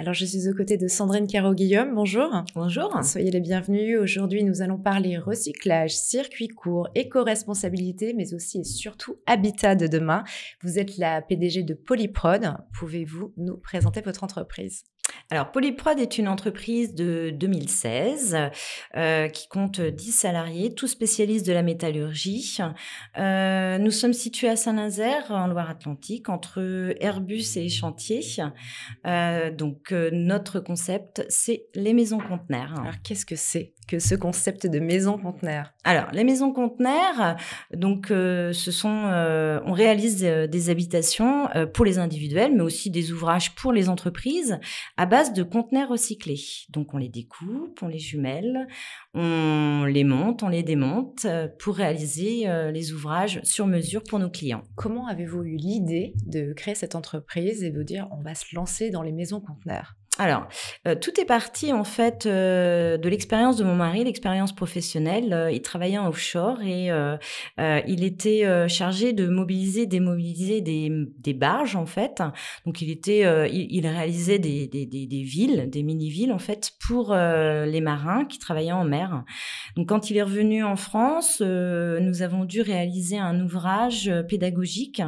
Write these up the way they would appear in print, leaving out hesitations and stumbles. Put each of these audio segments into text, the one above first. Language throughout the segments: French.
Alors, je suis aux côtés de Sandrine Caro-Guillaume. Bonjour. Bonjour. Soyez les bienvenus. Aujourd'hui, nous allons parler recyclage, circuit court, éco-responsabilité, mais aussi et surtout habitat de demain. Vous êtes la PDG de Polyprod. Pouvez-vous nous présenter votre entreprise ? Alors, Polyprod est une entreprise de 2016 qui compte 10 salariés, tous spécialistes de la métallurgie. Nous sommes situés à Saint-Nazaire, en Loire-Atlantique, entre Airbus et Chantier. Notre concept, c'est les maisons conteneurs. Alors, qu'est-ce que c'est que ce concept de maison conteneur ? Alors, les maisons conteneurs, on réalise des habitations pour les individuels, mais aussi des ouvrages pour les entreprises à base de conteneurs recyclés. Donc, on les découpe, on les jumelle, on les monte, on les démonte pour réaliser les ouvrages sur mesure pour nos clients. Comment avez-vous eu l'idée de créer cette entreprise et de dire on va se lancer dans les maisons conteneurs ? Alors, tout est parti en fait de l'expérience de mon mari, l'expérience professionnelle. Il travaillait en offshore et il était chargé de mobiliser, démobiliser des barges en fait. Donc, il réalisait des villes, des mini-villes en fait pour les marins qui travaillaient en mer. Donc, quand il est revenu en France, nous avons dû réaliser un ouvrage pédagogique,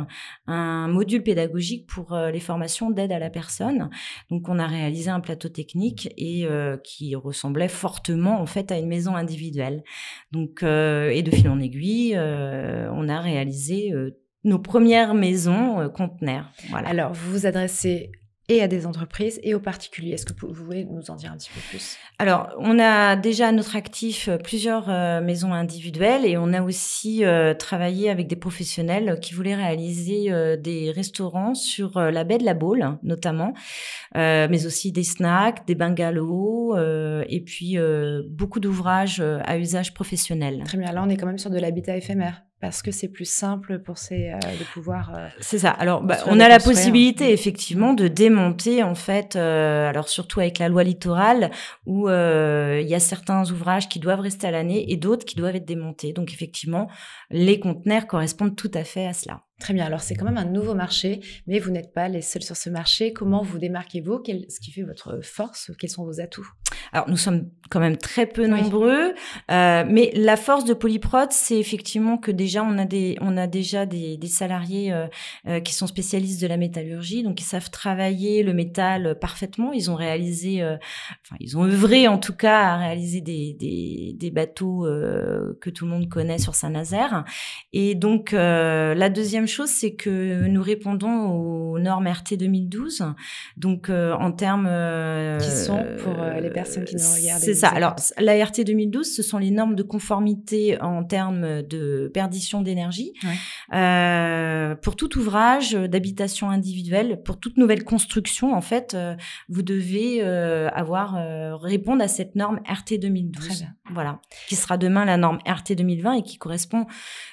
un module pédagogique pour les formations d'aide à la personne. Donc, on a réalisé un plateau technique et qui ressemblait fortement en fait à une maison individuelle. Donc et de fil en aiguille, on a réalisé nos premières maisons conteneurs. Voilà. Alors, vous vous adressez et à des entreprises et aux particuliers. Est-ce que vous pouvez nous en dire un petit peu plus ? Alors, on a déjà à notre actif plusieurs maisons individuelles et on a aussi travaillé avec des professionnels qui voulaient réaliser des restaurants sur la baie de la Baule, notamment, mais aussi des snacks, des bungalows et puis beaucoup d'ouvrages à usage professionnel. Très bien, là on est quand même sur de l'habitat éphémère. Parce que c'est plus simple pour de pouvoir... c'est ça. Alors, on a la possibilité, effectivement, de démonter, en fait, alors surtout avec la loi littorale, où il y a certains ouvrages qui doivent rester à l'année et d'autres qui doivent être démontés. Donc, effectivement, les conteneurs correspondent tout à fait à cela. Très bien. Alors, c'est quand même un nouveau marché, mais vous n'êtes pas les seuls sur ce marché. Comment vous démarquez-vous ? Ce qui fait votre force ? Quels sont vos atouts ? Alors, nous sommes quand même très peu nombreux, mais la force de Polyprod, c'est effectivement que déjà, on a déjà des salariés qui sont spécialistes de la métallurgie, donc ils savent travailler le métal parfaitement. Ils ont réalisé, ils ont œuvré en tout cas à réaliser des bateaux que tout le monde connaît sur Saint-Nazaire. Et donc, la deuxième chose, c'est que nous répondons aux normes RT 2012. Donc, en termes... qui sont pour les personnes qui nous regardent. C'est ça. Alors, la RT 2012, ce sont les normes de conformité en termes de perdition d'énergie. Pour tout ouvrage d'habitation individuelle, pour toute nouvelle construction, en fait, vous devez répondre à cette norme RT 2012. Très bien. Voilà. Qui sera demain la norme RT 2020 et qui correspond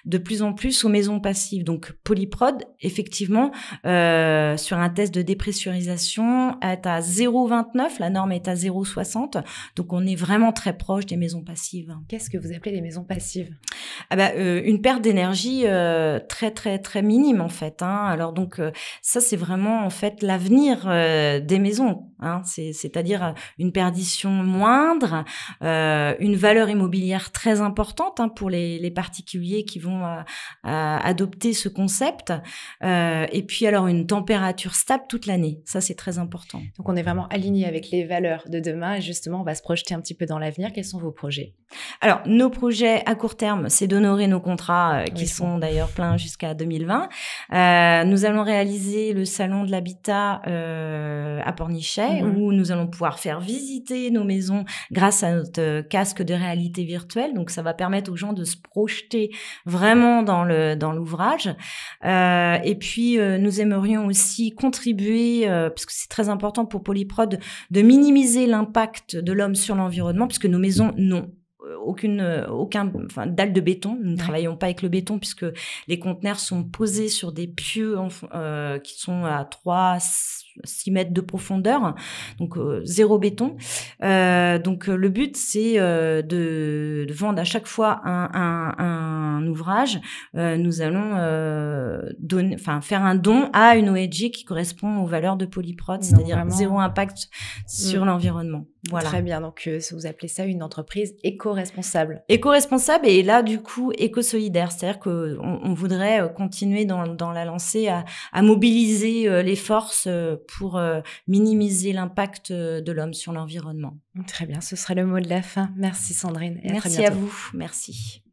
de plus en plus aux maisons passives. Donc, Polyprod, effectivement, sur un test de dépressurisation, est à 0,29. La norme est à 0,60. Donc, on est vraiment très proche des maisons passives. Qu'est-ce que vous appelez les maisons passives ? Une perte d'énergie très, très, très minime, en fait. Alors, donc, ça, c'est vraiment, en fait, l'avenir des maisons. C'est-à-dire une perdition moindre, une valeur immobilière très importante pour les particuliers qui vont adopter ce concept. Et puis, alors, une température stable toute l'année. Ça, c'est très important. Donc, on est vraiment aligné avec les valeurs de demain. Et justement, on va se projeter un petit peu dans l'avenir. Quels sont vos projets ? Alors, nos projets à court terme, c'est d'honorer nos contrats qui sont d'ailleurs pleins jusqu'à 2020. Nous allons réaliser le salon de l'habitat à Pornichet où nous allons pouvoir faire visiter nos maisons grâce à notre casque de réalité virtuelle. Donc, ça va permettre aux gens de se projeter vraiment dans l'ouvrage. Et puis, nous aimerions aussi contribuer, parce que c'est très important pour Polyprod, de minimiser l'impact de l'homme sur l'environnement, puisque nos maisons n'ont aucun dalle de béton. Nous ne travaillons pas avec le béton puisque les conteneurs sont posés sur des pieux qui sont à 6 mètres de profondeur, donc 0 béton. Donc le but, c'est de vendre à chaque fois un ouvrage. Nous allons faire un don à une ONG qui correspond aux valeurs de Polyprod, c'est-à-dire vraiment... zéro impact sur l'environnement. Voilà. Très bien, donc vous appelez ça une entreprise éco-responsable. Éco-responsable et là, du coup, éco-solidaire. C'est-à-dire qu'on voudrait continuer dans la lancée à mobiliser les forces pour minimiser l'impact de l'homme sur l'environnement. Très bien, ce sera le mot de la fin. Merci Sandrine. Et merci à très bientôt. à vous. Merci.